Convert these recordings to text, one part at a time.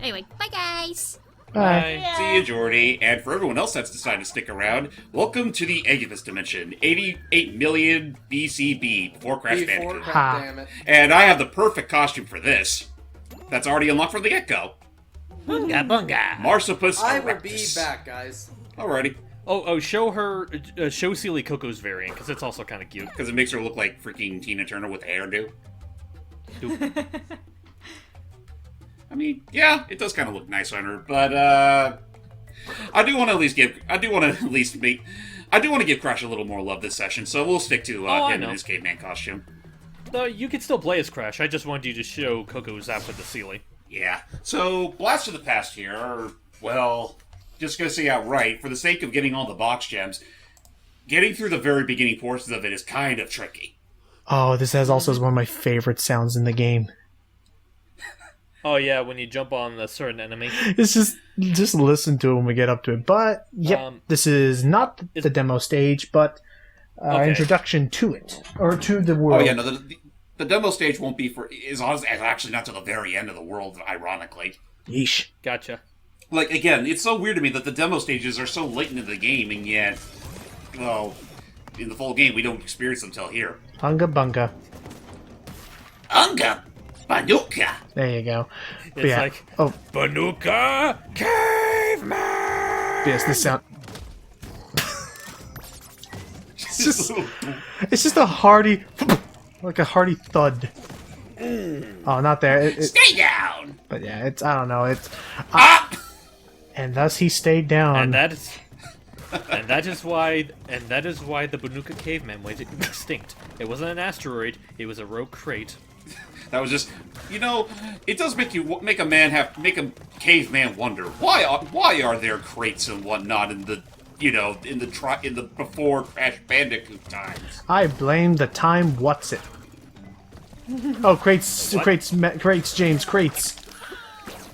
Anyway, bye guys! Bye. Yeah. See you, Jordy. And for everyone else that's decided to stick around, welcome to the Agabus dimension, 88 million BCB, before Crash Bandicoot. Ha. Damn it. And I have the perfect costume for this. That's already unlocked from the get-go. Bunga bunga. Marsupus I will be erectus. back, guys. Alrighty. Oh, show Sealy Coco's variant, because it's also kind of cute. Because it makes her look like freaking Tina Turner with a hairdo. I mean, yeah, it does kind of look nice on her, but I do want to give Crash a little more love this session, so we'll stick to him in his caveman costume. Though you could still play as Crash. I just wanted you to show Coco's outfit to Sealy. Yeah. So, Blast of the Past here, well, just gonna say outright, for the sake of getting all the box gems, getting through the very beginning portions of it is kind of tricky. Oh, this has also one of my favorite sounds in the game. Oh yeah, when you jump on a certain enemy. It's just listen to it when we get up to it. But yep, this is not the demo stage, but introduction to it or to the world. Oh yeah, no, the demo stage won't be is actually not to the very end of the world. Ironically, Yeesh. Gotcha. like again, it's so weird to me that the demo stages are so late into the game, and yet, well, in the full game we don't experience them till here. Bunga bunga. Unga Banuka. There you go. But It's yeah. like Oh, Banuka Caveman. yes, this sound. It's just a hearty, like a hearty thud. Oh, not there. Stay down. But yeah, it's, I don't know. It's, Up. and thus he stayed down. And that is why the Banuka Caveman went extinct. It wasn't an asteroid. It was a rogue crate. That was just, it does make a caveman wonder why are there crates and whatnot in the before Crash Bandicoot times. I blame the time. What's it? Oh, crates, James, crates.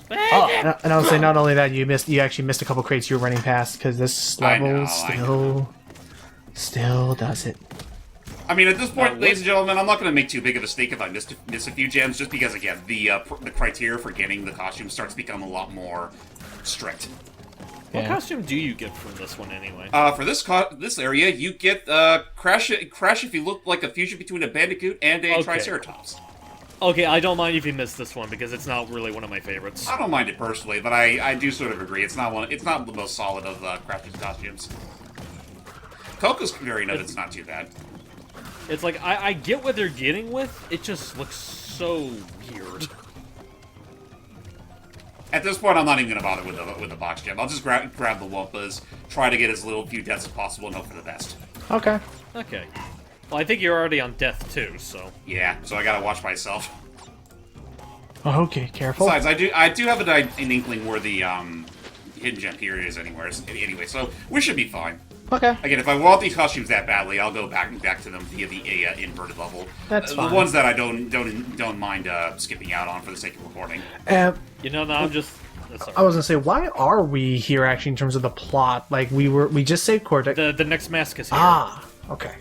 Oh, and I'll say not only that, you actually missed a couple crates you were running past because this level still does it. I mean, at this point, ladies and gentlemen, I'm not going to make too big of a mistake if I miss a few gems, just because again, the criteria for getting the costume starts to become a lot more strict. What costume do you get from this one anyway? For this area, you get Crash if you look like a fusion between a Bandicoot and a Triceratops. Okay, I don't mind if you missed this one because it's not really one of my favorites. I don't mind it personally, but I do sort of agree. It's not the most solid of Crash's costumes. Coco's variant of it's not too bad. It's like I get what they're getting with. It just looks so weird. At this point, I'm not even going to bother with the box gem. I'll just grab the Wumpas, try to get as few deaths as possible, and hope for the best. Okay. Okay. Well, I think you're already on death too, so. Yeah, so I gotta watch myself. Oh, okay, careful. Besides, I do have an inkling where the hidden gem period is anyway, so we should be fine. Okay. Again, if I want these costumes that badly, I'll go back to them via the inverted level. That's fine. The ones that I don't mind skipping out on for the sake of recording. No, I'm just. I was gonna say, why are we here actually in terms of the plot? Like we just saved Cortex. The next mask is here. Ah, okay.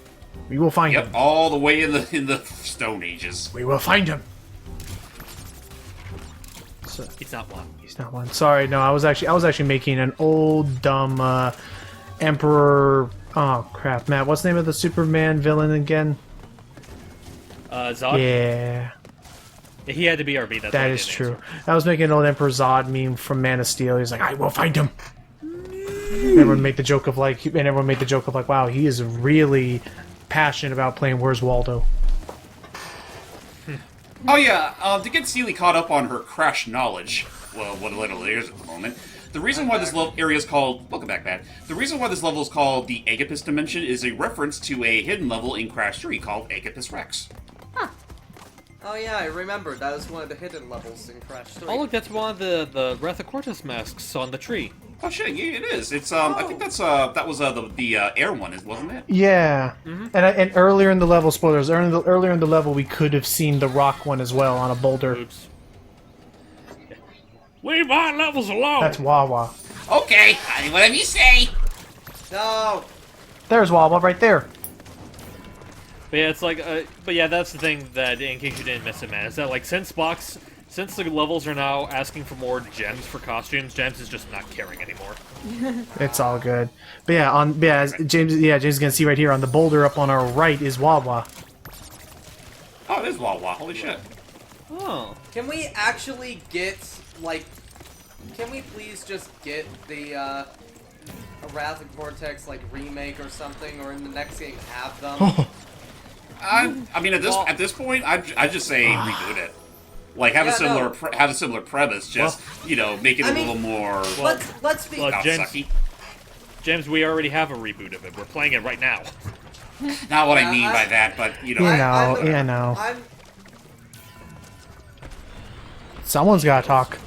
We will find him. All the way in the Stone Ages. We will find him. So, He's not one. he's not one. Sorry, no. I was actually making an old dumb Emperor. Oh crap, Matt. What's the name of the Superman villain again? Zod? Yeah, He had to be RB. that is true. I was making an old Emperor Zod meme from Man of Steel. He's like, I will find him. Everyone made the joke of like, wow, he is really passionate about playing Where's Waldo. Oh yeah, to get Sealy caught up on her Crash knowledge, well, what little it is at the moment, the reason why this area is called... Welcome back, Matt. The reason why this level is called the Agapus Dimension is a reference to a hidden level in Crash 3 called Agapus Rex. Oh yeah, I remember. That was one of the hidden levels in Crash 3. Oh look, that's one of the Wrath of Cortex masks on the tree. Oh shit, yeah, it is. It's I think that was the air one, wasn't it? Yeah, and earlier in the level, spoilers. Earlier in the level, we could have seen the rock one as well on a boulder. Oops. Leave my levels alone! That's Wawa. Okay, honey, whatever you say. No! There's Wawa right there. But yeah, it's like, but yeah, that's the thing that, in case you didn't miss it, man, is that like since box since the levels are now asking for more gems for costumes, Gems is just not caring anymore. It's all good. But yeah, James is gonna see right here on the boulder up on our right is Wawa. Oh, it is Wawa. Holy shit. Oh. Can we actually get, like... Can we please just get the, a Wrath of Cortex, like, remake or something, or in the next game have them? I mean, at this point, I just say reboot it. Like, have a similar premise, just, make it a little more... Let's be... James, we already have a reboot of it. We're playing it right now. Not what I mean by that, but, I know. Someone's gotta talk.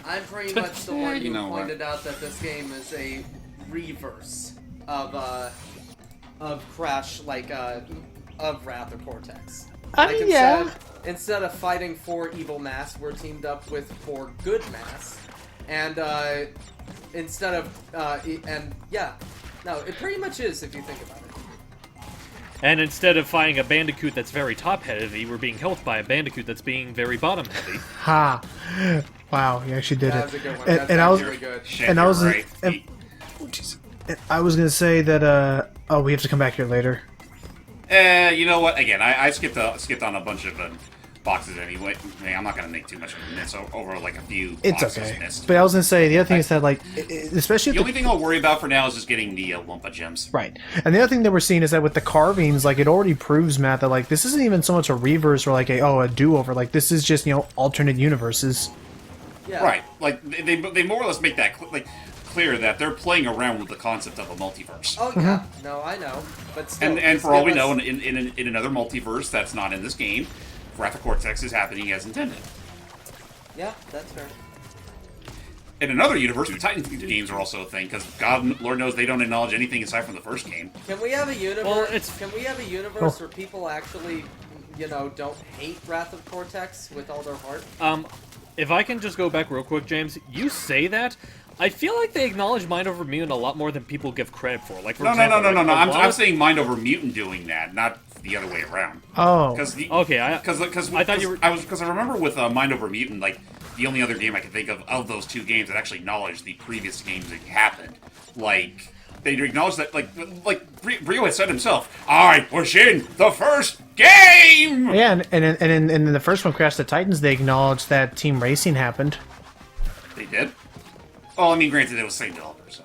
I'm pretty much the one who pointed out that this game is a reverse of Crash, like, of Wrath of Cortex. Instead of fighting 4 evil masks, we're teamed up with 4 good masks. And, no, it pretty much is if you think about it. And instead of fighting a Bandicoot that's very top-heavy, we're being helped by a Bandicoot that's being very bottom-heavy. Ha! Wow, you actually did That was it. a good one. That's really good. I was gonna say that. We have to come back here later. You know what? Again, I skipped on a bunch of boxes anyway. I'm not gonna make too much of a miss over like a few. It's boxes okay. missed. But I was gonna say the other thing is that like, especially the only thing I'll worry about for now is just getting the Wumpa gems. Right. And the other thing that we're seeing is that with the carvings, like it already proves, Matt, that like this isn't even so much a reverse or like a do-over. Like this is just alternate universes. Yeah. Right. Like they more or less make that clear that they're playing around with the concept of a multiverse. Oh yeah. No, I know. But still, and for all we know, in another multiverse that's not in this game, Wrath of Cortex is happening as intended. Yeah, that's fair. In another universe, the Titan games are also a thing, because Lord knows they don't acknowledge anything aside from the first game. Can we have a universe? Well, Can we have a universe where people actually, don't hate Wrath of Cortex with all their heart? If I can just go back real quick, James, you say that. I feel like they acknowledge Mind Over Mutant a lot more than people give credit for. Like, for example, no. I'm saying Mind Over Mutant doing that, not the other way around. Oh. Okay, I thought you were... Because I remember with Mind Over Mutant, like, the only other game I can think of those 2 games that actually acknowledged the previous games that happened. Like, they acknowledged that, like Rio had said himself, I was in the first game! Yeah, and in the first one, Crash the Titans, they acknowledged that Team Racing happened. They did? Well, I mean, granted, it was the same developer, so...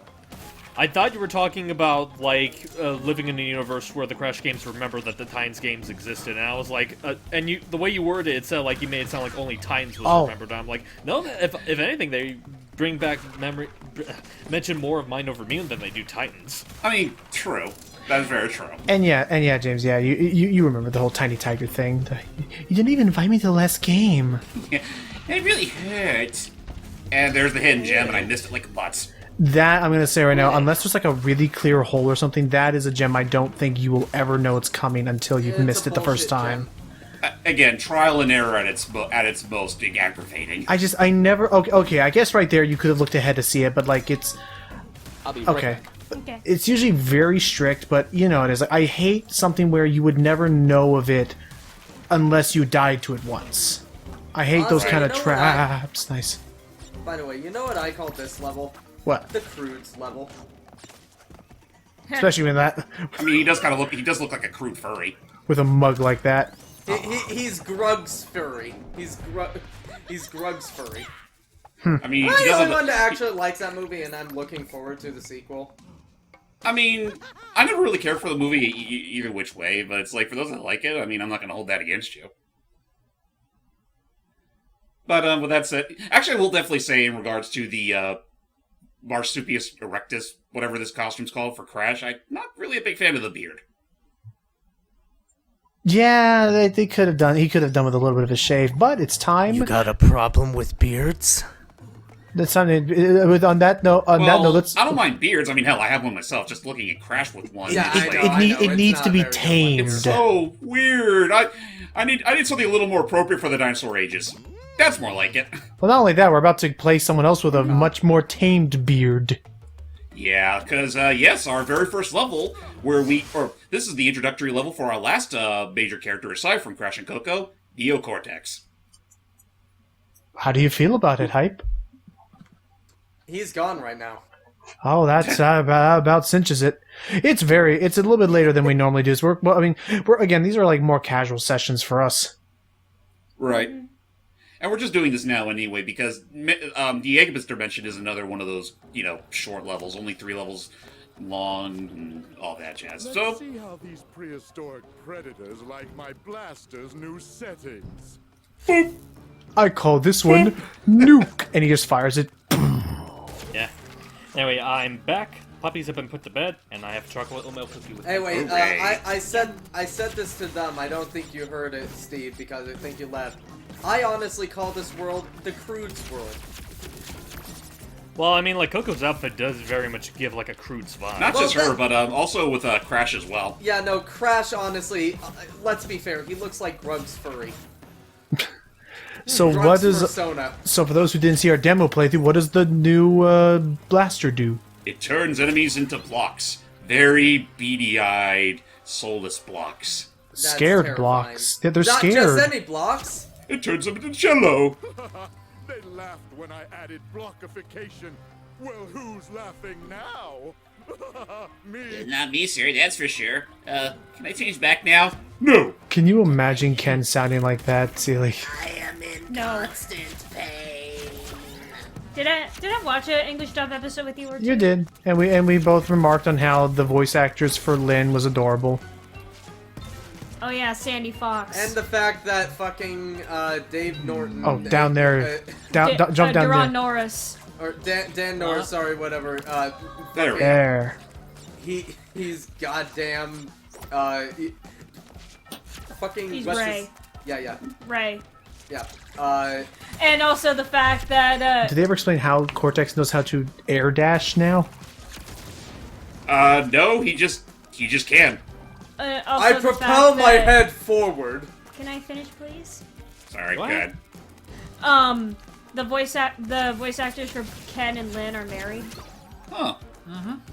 I thought you were talking about, like, living in a universe where the Crash games remember that the Titans games existed, and I was like, the way you worded it, sounded like you made it sound like only Titans was remembered. I'm like, no, if anything, they bring back mention more of Mind Over Mutant than they do Titans. I mean, true. That is very true. And yeah, James, yeah, you remember the whole Tiny Tiger thing. You didn't even invite me to the last game. Yeah, it really hurt. And there's the hidden gem, and I missed it like a butts. That, I'm going to say right now, unless there's like a really clear hole or something, that is a gem I don't think you will ever know it's coming until you've missed it the first time. Again, trial and error at its most aggravating. I never... Okay, I guess right there you could have looked ahead to see it, but like it's... I'll be right Okay. back. Okay. It's usually very strict, but you know it is. I hate something where you would never know of it unless you died to it once. I hate those Honestly, kind of you know what traps. Nice. By the way, you know what I call this level? What? The Croods level. Especially when that... I mean, he does look like a crude furry. with a mug like that. He's Grug's furry. He's Grug's furry. I mean, I'm he the only doesn't. one that actually likes that movie, and I'm looking forward to the sequel. I mean, I never really cared for the movie either which way, but it's like, for those that like it, I mean, I'm not going to hold that against you. But with that said, actually, I will definitely say in regards to the Marsupius erectus, whatever this costume's called for Crash, I'm not really a big fan of the beard. Yeah, they could have done. He could have done with a little bit of a shave, but it's time. You got a problem with beards? That's something. On that note, let's. I don't mind beards. I mean, hell, I have one myself. Just looking at Crash with one. Yeah, it's I like, know. It needs It's to not be very good. tamed. it's so weird. I need something a little more appropriate for the dinosaur ages. That's more like it. Well, not only that, we're about to play someone else with a much more tamed beard. Yeah, because, yes, our very first level, this is the introductory level for our last major character aside from Crash and Coco, Neocortex. How do you feel about it, Hype? He's gone right now. Oh, that's about cinches it. It's a little bit later than we normally do. So again, these are like more casual sessions for us. Right. And we're just doing this now anyway, because the Agabus Dimension is another one of those, short levels, only 3 levels long, and all that jazz. Let's see how these prehistoric predators like my blaster's new settings. Boop. I call this one Nuke, and he just fires it. Yeah. Anyway, I'm back. Puppies have been put to bed, and I have chocolate milk cookie with me. Anyway, I said this to them. I don't think you heard it, Steve, because I think you left. I honestly call this world the Crood's world. Well, I mean, like, Coco's outfit does very much give, like, a Crood's vibe. Not just her, but also with Crash as well. Yeah, no, Crash, honestly, let's be fair, he looks like Grunk's furry. So Grunk's what is... persona. So for those who didn't see our demo playthrough, what does the new blaster do? It turns enemies into blocks. Very beady-eyed, soulless blocks. That's Scared terrifying. blocks. Yeah, they're Not scared. just any blocks. It turns them into cello. They laughed when I added blockification. Well, who's laughing now? Me. Not me, sir, that's for sure. Can I change back now? No. Can you imagine Ken sounding like that? See, like... I am in No. constant pain. Did I watch an English dub episode with you or two? You did, and we both remarked on how the voice actress for Lynn was adorable. Oh yeah, Sandy Fox. And the fact that fucking Dave Norton... Oh, down there, jump down Duran there. Norris. Or Dan Norris, sorry, whatever. There we go. There. He's goddamn... fucking... He's what's Ray. his- Yeah. Ray. Yeah. And also the fact that Did they ever explain how Cortex knows how to air dash now? No, he just can. also I the propel fact my that- head forward. Can I finish, please? Sorry, What? good. The voice actors for Ken and Lynn are married. Huh.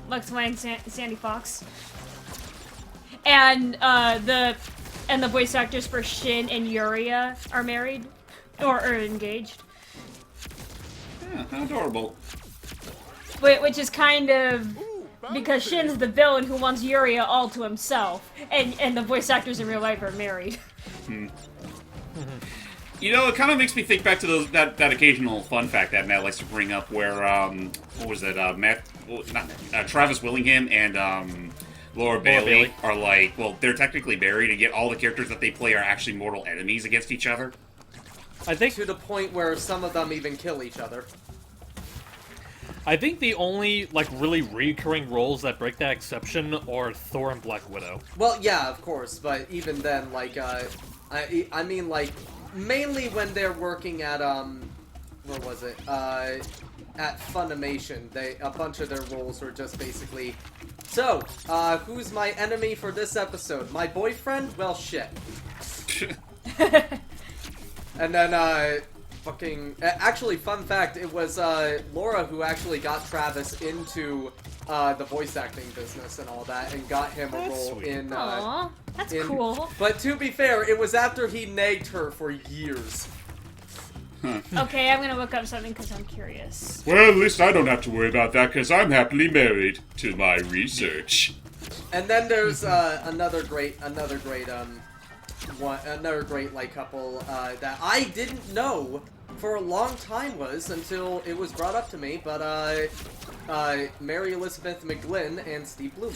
Lex Wang, Sandy Fox. And the voice actors for Shin and Yuria are married or are engaged. Yeah, how adorable. Which is kind of because Shin's the villain who wants Yuria all to himself, and the voice actors in real life are married. It kind of makes me think back to that occasional fun fact that Matt likes to bring up, where what was it? Travis Willingham and Laura Bailey are like, well, they're technically married, and yet all the characters that they play are actually mortal enemies against each other. I think To the point where some of them even kill each other. the only, like, really recurring roles that break that exception are Thor and Black Widow. Well, yeah, of course, but even then, like, I mean, like, mainly when they're working at, what was it? At Funimation, a bunch of their roles were just basically, so, who's my enemy for this episode? My boyfriend? Well, shit. And then, actually, fun fact, it was, Laura who actually got Travis into, the voice acting business and all that, and got him a That's role sweet. in, Aww, that's in- cool. But to be fair, it was after he nagged her for years. Okay, I'm gonna look up something because I'm curious. Well, at least I don't have to worry about that, because I'm happily married to my research. And then there's another great like couple that I didn't know for a long time was until it was brought up to me, but Mary Elizabeth McGlynn and Steve Bloom.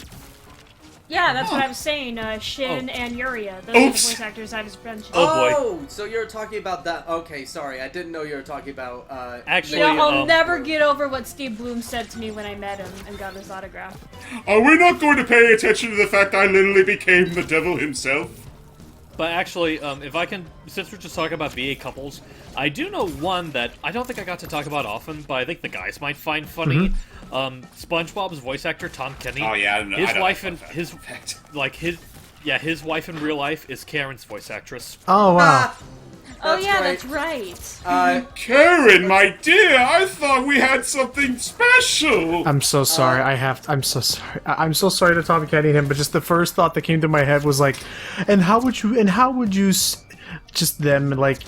Yeah, that's what I was saying. Shin and Yuria. Those are the Oops. voice actors I was mentioning. Oh, boy. So you're talking about that? Okay, sorry, I didn't know you were talking about. Actually, You know, I'll um, never get over what Steve Bloom said to me when I met him and got his autograph. Are we not going to pay attention to the fact I literally became the devil himself? But actually, if I can, since we're just talking about VA couples, I do know one that I don't think I got to talk about often, but I think the guys might find funny. SpongeBob's voice actor Tom Kenny. Oh yeah, I don't know. His I don't wife know and that his fact. his wife in real life is Karen's voice actress. Oh, wow. Oh That's yeah, right. that's right. Karen, my dear, I thought we had something special. I'm so sorry. I'm so sorry. I'm so sorry to Tom Kenny and him, but just the first thought that came to my head was like, and how would you just them, like,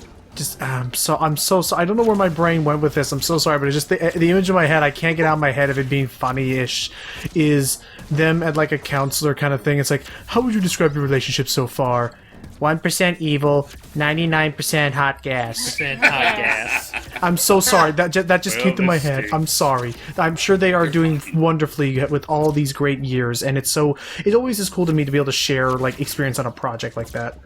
I'm so sorry. I don't know where my brain went with this. I'm so sorry, but it's just the image in my head. I can't get out of my head of it being funny-ish. Is them at like a counselor kind of thing. It's like, how would you describe your relationship so far? 1% evil, 99% hot gas. Hot gas. I'm so sorry. That just came to my head. I'm sorry. I'm sure they are doing wonderfully with all these great years, and it always is cool to me to be able to share like experience on a project like that.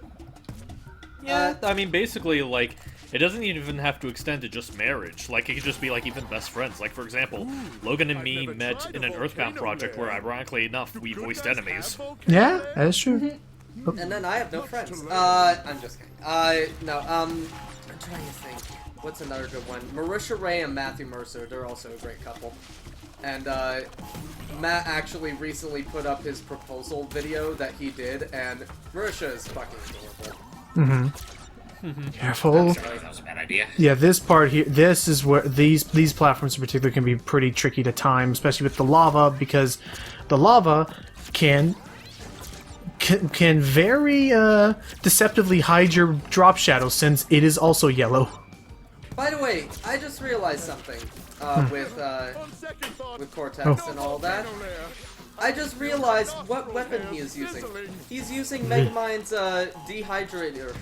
Yeah, I mean, basically, like, it doesn't even have to extend to just marriage. Like, it could just be, like, even best friends. Like, for example, Logan and me met in an Earthbound project where, ironically enough, we voiced enemies. Yeah, that is true. And then I have no friends. I'm just kidding. No, I'm trying to think. What's another good one? Marisha Ray and Matthew Mercer, they're also a great couple. And, Matt actually recently put up his proposal video that he did, and Marisha is fucking adorable. Careful. Sorry, that was a bad idea. Yeah, this part here, this is where these platforms in particular can be pretty tricky to time, especially with the lava, because the lava can very deceptively hide your drop shadow since it is also yellow. By the way, I just realized something with Cortex and all that. I just realized what weapon he is using. He's using Megamind's dehydrator.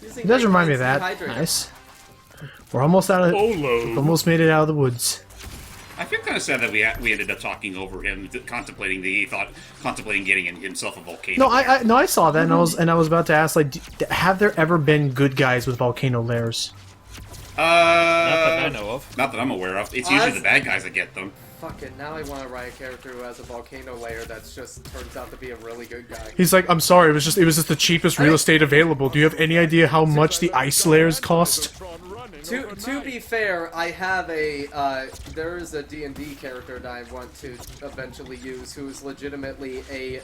It does remind me of that. Nice. We're almost out of. Almost made it out of the woods. I feel kind of sad that we ended up talking over him, contemplating getting himself a volcano. No, I saw that, and I was about to ask, like, have there ever been good guys with volcano lairs? Not that I know of. Not that I'm aware of. It's usually the bad guys that get them. Fuck it, now I want to write a character who has a volcano layer that's just turns out to be a really good guy. He's like, I'm sorry, it was just the cheapest real estate available. Do you have any idea how much the ice layers cost? To be fair, I have there is a D&D character that I want to eventually use who is legitimately a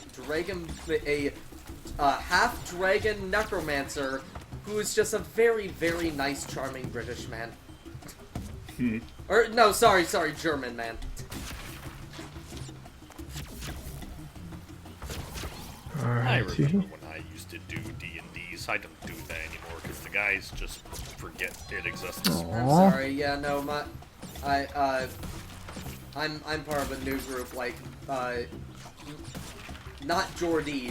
half-dragon necromancer who is just a very, very nice, charming British man. Or, no, sorry, German man. I remember when I used to do D&Ds. I don't do that anymore because the guys just forget it exists. I'm sorry. Yeah, no, I'm part of a new group like not Jordan,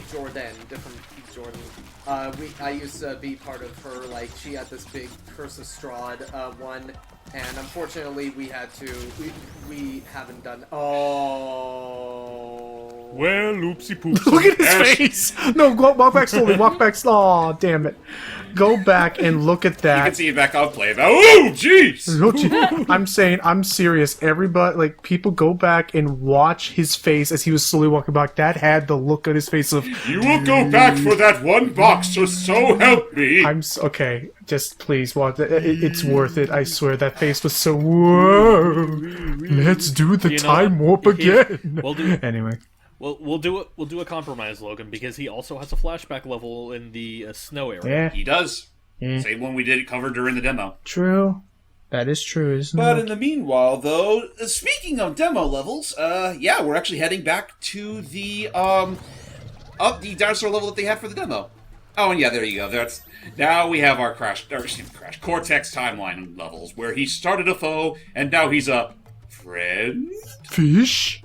different Jordan. I used to be part of her. Like she had this big Curse of Strahd one. And unfortunately, we had to. We haven't done. Oh. Well, oopsie poopsie. Look at his face. No, walk back slowly. Walk back. Oh, damn it. Go back and look at that. You can see it back on play. Oh, jeez. I'm saying, I'm serious. Everybody, like, people go back and watch his face as he was slowly walking back. That had the look on his face of. You will go back for that one box, so help me. Okay. Just please watch it. It's worth it. I swear that face was so. Whoa. Let's do the time warp again. Anyway. Well, we'll do a compromise, Logan, because he also has a flashback level in the snow area. Yeah, he does. Same one we did cover during the demo. True, that is true, isn't it? But in the meanwhile, though, speaking of demo levels, yeah, we're actually heading back to the the dinosaur level that they had for the demo. Oh, and yeah, there you go. Now we have our Cortex timeline levels, where he started a foe, and now he's a friend. Fish.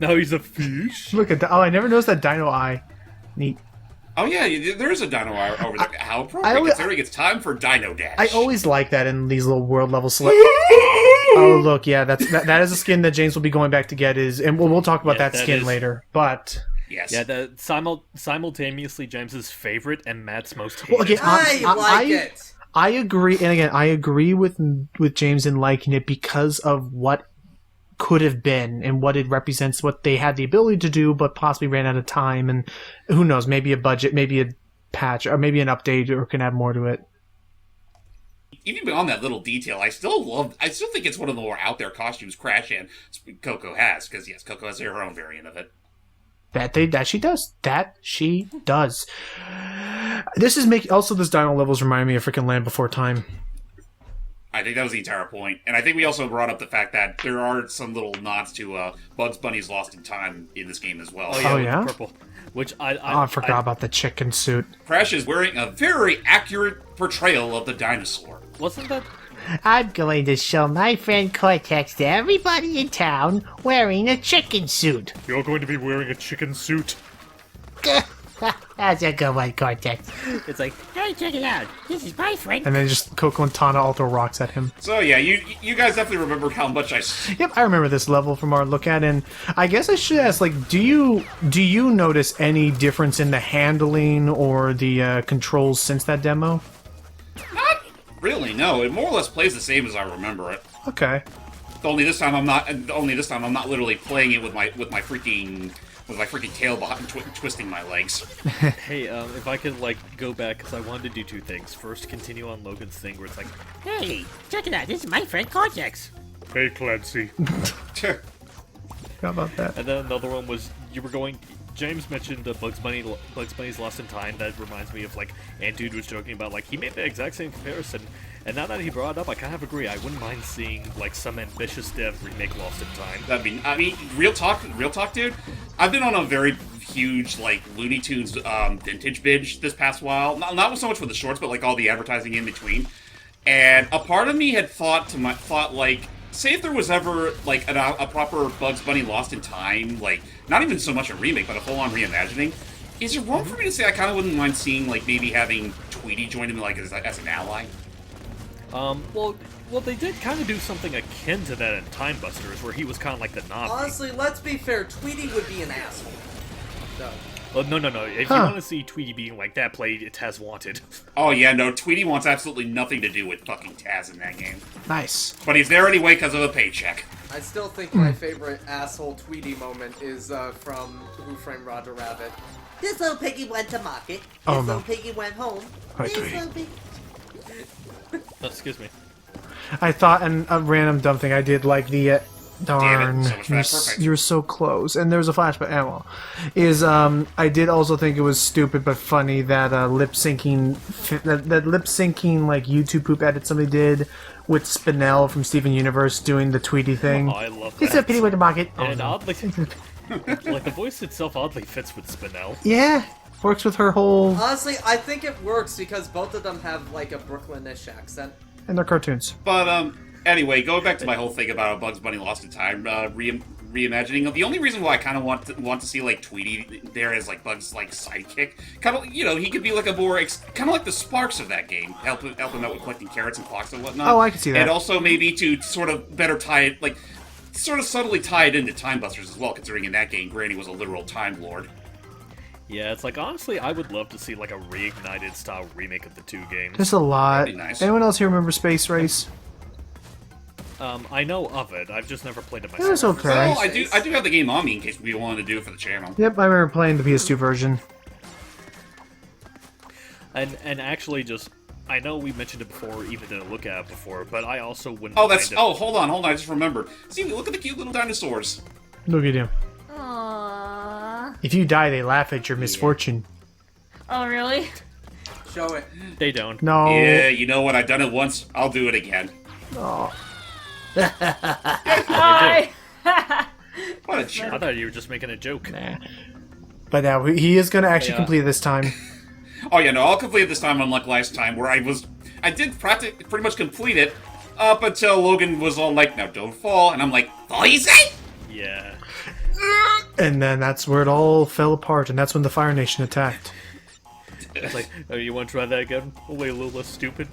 Now he's a fish. Look at that. Oh, I never noticed that dino eye. Neat. Oh yeah, there is a dino eye over there. How appropriate, considering it's time for Dino Dash. I always like that in these little world level Oh look, yeah, that is a skin that James will be going back to get. And we'll talk about that skin later. But yes, yeah, simultaneously James's favorite and Matt's most hated. Well, again, I like it. I agree, and again, I agree with James in liking it because of what could have been and what it represents, what they had the ability to do, but possibly ran out of time, and who knows, maybe a budget, maybe a patch, or maybe an update, or can add more to it. Even beyond that little detail, I still think it's one of the more out there costumes Crash and Coco has, because yes, Coco has her own variant of it. That she does. This is making. Also, this dino levels remind me of freaking Land Before Time. I think that was the entire point. And I think we also brought up the fact that there are some little nods to Bugs Bunny's Lost in Time in this game as well. Oh, yeah? Purple. Which I forgot about the chicken suit. Crash is wearing a very accurate portrayal of the dinosaur. Wasn't that... I'm going to show my friend Cortex to everybody in town wearing a chicken suit. You're going to be wearing a chicken suit? That's a good one, Cortex. It's like, Hey, check it out. This is my friend. And then just Coco and Tana all throw rocks at him. So yeah, you guys definitely remember how much I... Yep, I remember this level from our look at, and I guess I should ask, like, do you notice any difference in the handling or the controls since that demo? Not really, no. It more or less plays the same as I remember it. Okay. Only this time I'm not literally playing it with my freaking tail behind twisting my legs. hey, if I could, like, go back, because I wanted to do two things. First, continue on Logan's thing, where it's like, Hey, check it out. This is my friend Cortex. hey, Clancy. How about that? And then another one was, you were going... James mentioned Bugs Bunny's Lost in Time. That reminds me of, like, and Dude was joking about, like, he made the exact same comparison. And now that he brought it up, I kind of agree. I wouldn't mind seeing, like, some ambitious dev remake Lost in Time. I mean, real talk, dude. I've been on a very huge, like, Looney Tunes vintage binge this past while. Not so much with the shorts, but, like, all the advertising in between. And a part of me had thought, like, say if there was ever, like, a proper Bugs Bunny Lost in Time, like, not even so much a remake, but a full-on reimagining, is it wrong for me to say I kind of wouldn't mind seeing, like, maybe having Tweety join him, like, as an ally? Well, they did kind of do something akin to that in Time Busters, where he was kind of like the Navi. Honestly, let's be fair. Tweety would be an asshole. No. Oh, no. If you want to see Tweety being like that, play Taz Wanted. Oh, yeah, no, Tweety wants absolutely nothing to do with fucking Taz in that game. Nice. But he's there anyway because of a paycheck. I still think my favorite asshole Tweety moment is from Who Framed Roger Rabbit. This little piggy went to market. This Oh, no. little piggy went home. Hi, This Tweety. little pig- Oh, excuse me. I thought, and a random dumb thing, I did like the, darn, Damn it, so much for that, perfect. you're so close, and there's a flashback, well, I did also think it was stupid but funny that lip-syncing, that lip-syncing, like, YouTube poop edit somebody did with Spinell from Steven Universe doing the Tweety thing. Oh, I love This is a that. pity way to market. And oddly, like, the voice itself oddly fits with Spinell. Yeah, works with her whole, Honestly, I think it works because both of them have like a Brooklynish accent. and their cartoons. But, anyway, going back to my whole thing about Bugs Bunny Lost in Time, reimagining. The only reason why I kind of want to see, like, Tweety there as, like, Bugs' like sidekick, kind of, you know, he could be like a more kind of like the Sparks of that game, help him out with collecting carrots and clocks and whatnot. Oh, I can see that. And also maybe to sort of better tie it, like, sort of subtly tie it into Time Busters as well, considering in that game Granny was a literal Time Lord. Yeah, it's like, honestly, I would love to see, like, a reignited style remake of the two games. There's a lot. That'd be nice. Anyone else here remember Space Race? I know of it. I've just never played it It myself. was okay. Well, I do have the game on me in case we wanted to do it for the channel. Yep, I remember playing the PS2 version. And actually, just I know we mentioned it before, even didn't look at it before, but I also wouldn't. Oh, that's. mind if- Oh, hold on. I just remembered. See, look at the cute little dinosaurs. Look at him. Aww. If you die, they laugh at your misfortune. Oh, really? Show it. They don't. No. Yeah, you know what? I've done it once. I'll do it again. Oh. Hi. What a I jerk. thought you were just making a joke. Nah. But now he is going to actually Yeah. complete it this time. Oh yeah, no, I'll complete it this time, unlike last time, where I did pretty much complete it up until Logan was all like, "Now don't fall," and I'm like, "Fall, you say?" Yeah. And then that's where it all fell apart, and that's when the Fire Nation attacked. It's like, oh, you want to try that again? Only a little less stupid.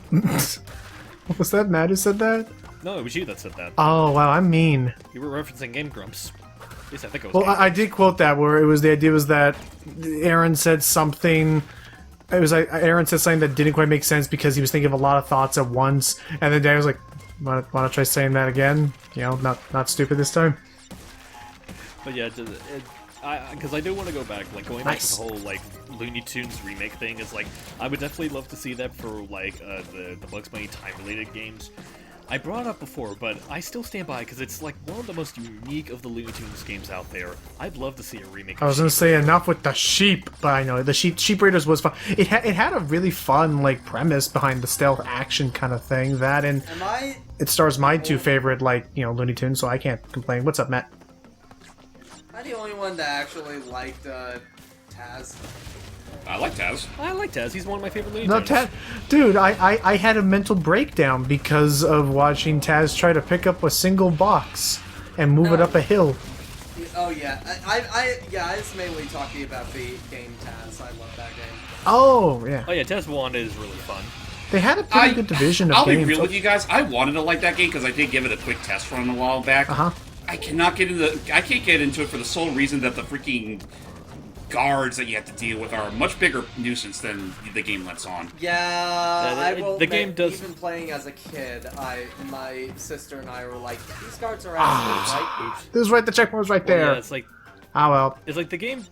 Was that Matt who said that? No, it was you that said that. Oh, wow, I'm mean. You were referencing Game Grumps. At least I think it was. Well, Game I did quote that, where it was the idea was that Aaron said something. It was like Aaron said something that didn't quite make sense because he was thinking of a lot of thoughts at once, and then Dan was like, "Want to try saying that again? You know, not stupid this time." But yeah, because I do want to go back, like going back Nice. to the whole like Looney Tunes remake thing is like I would definitely love to see that for like the Bugs Bunny time related games. I brought it up before, but I still stand by because it's like one of the most unique of the Looney Tunes games out there. I'd love to see a remake. I was gonna say enough with the sheep, but I know the Sheep Raiders was fun. It had a really fun like premise behind the stealth action kind of thing. That and it stars my two favorite Looney Tunes, so I can't complain. What's up, Matt? Am I the only one that actually liked Taz? I like Taz. I like Taz. He's one of my favorite Looney No, Tunes. Dude, I had a mental breakdown because of watching Taz try to pick up a single box and move it up a hill. Oh yeah, I was mainly talking about the game Taz. I love that game. Oh yeah. Oh yeah, Taz 1 is really fun. They had a pretty good division of I'll games. be real with you guys. I wanted to like that game because I did give it a quick test run a while back. I can't get into it for the sole reason that the freaking guards that you have to deal with are a much bigger nuisance than the game lets on. Yeah, the game does. Even playing as a kid, my sister and I were like, these guards are actually right. This is right. The checkpoint was right there. Well, yeah, it's like. Oh well. It's like the game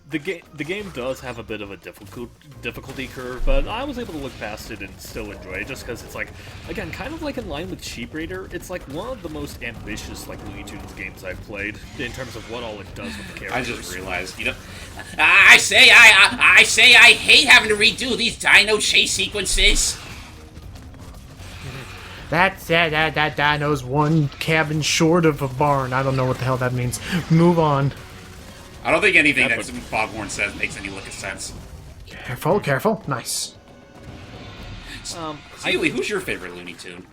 does have a bit of a difficulty curve, but I was able to look past it and still enjoy it just because it's like, again, kind of like in line with Sheep Raider, it's like one of the most ambitious Looney Tunes games I've played in terms of what all it does with the characters. I just realized, I say I hate having to redo these dino chase sequences. That dino's one cabin short of a barn. I don't know what the hell that means. Move on. I don't think anything that Foghorn says makes any lick of sense. Careful, careful. Nice. Sealy, who's your favorite Looney Tune?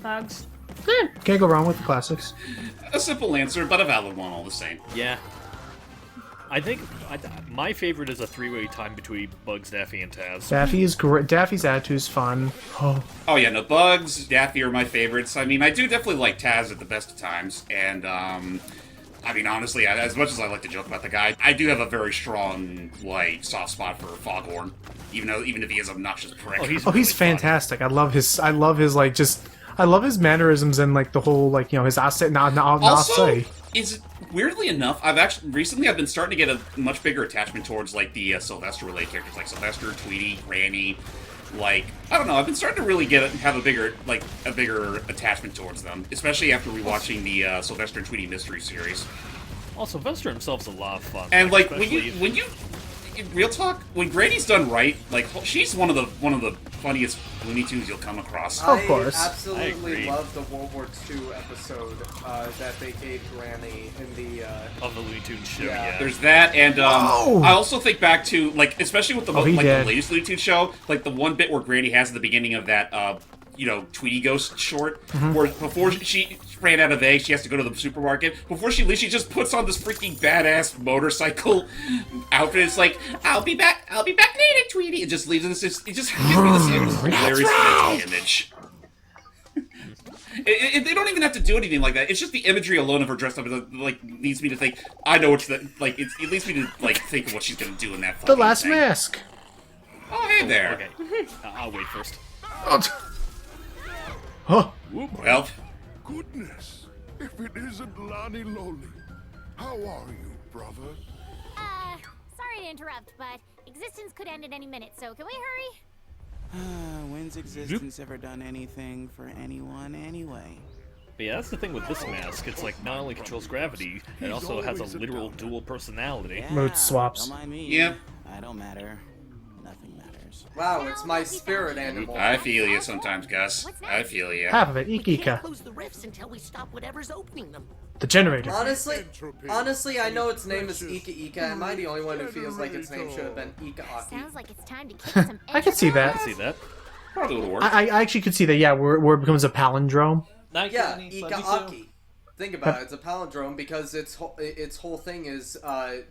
Bugs. Can't go wrong with the classics. A simple answer, but a valid one all the same. Yeah. I think my favorite is a three-way time between Bugs, Daffy, and Taz. Daffy is great. Daffy's attitude's fun. Oh yeah, no, Bugs, Daffy are my favorites. I mean, I do definitely like Taz at the best of times, and I mean, honestly, as much as I like to joke about the guy, I do have a very strong, soft spot for Foghorn, even if he is an obnoxious prick. He's fantastic. I love his mannerisms and the whole his Also, weirdly enough, I've been starting to get a much bigger attachment towards the Sylvester related characters like Sylvester, Tweety, Granny. I don't know, I've been starting to really have a bigger attachment towards them, especially after rewatching the Sylvester and Tweety mystery series. Also, Sylvester himself's a lot of fun. And when you real talk, when Granny's done right, she's one of the funniest Looney Tunes you'll come across. Of course. I absolutely love the World War II episode that they gave Granny in the of the Looney Tunes show. Yeah. There's that, and I also think back to especially with the the latest Looney Tunes show, the one bit where Granny has at the beginning of that Tweety Ghost short, where before she ran out of eggs, she has to go to the supermarket. Before she leaves, she just puts on this freaking badass motorcycle outfit. It's like, I'll be back later, Tweety. It just leaves us. It just gives me this hilarious image. They don't even have to do anything like that. It's just the imagery alone of her dressed up leads me to think. I know what's it leads me to think of what she's gonna do in that. The Last Mask. Oh, hey there. Okay, I'll wait first. Well. Goodness, if it isn't Lonnie Loli. How are you, brother? Sorry to interrupt, but existence could end at any minute, so can we hurry? When's existence ever done anything for anyone anyway? But yeah, that's the thing with this mask. It's not only controls gravity, it also has a literal dual personality. Yeah, Mood swaps. Don't mind me. Yep. I don't matter. Nothing matters. Wow, it's my spirit animal. I feel you sometimes, Gus. I feel you. Half of it, Ikika. Close the rifts until we stop whatever's opening them. The generator. Honestly, I know its name is Ika Ika. Am I the only one who feels like its name should have been Ika Aki? Sounds like it's time to kick some I could see that. See that? Probably would work. I actually could see that. Yeah, where it becomes a palindrome. Yeah, Ika Aki. Think about it. It's a palindrome because its whole thing is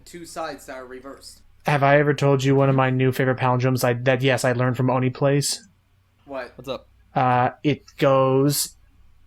two sides that are reversed. Have I ever told you one of my new favorite palindromes that I learned from Oni Plays? What? What's up? It goes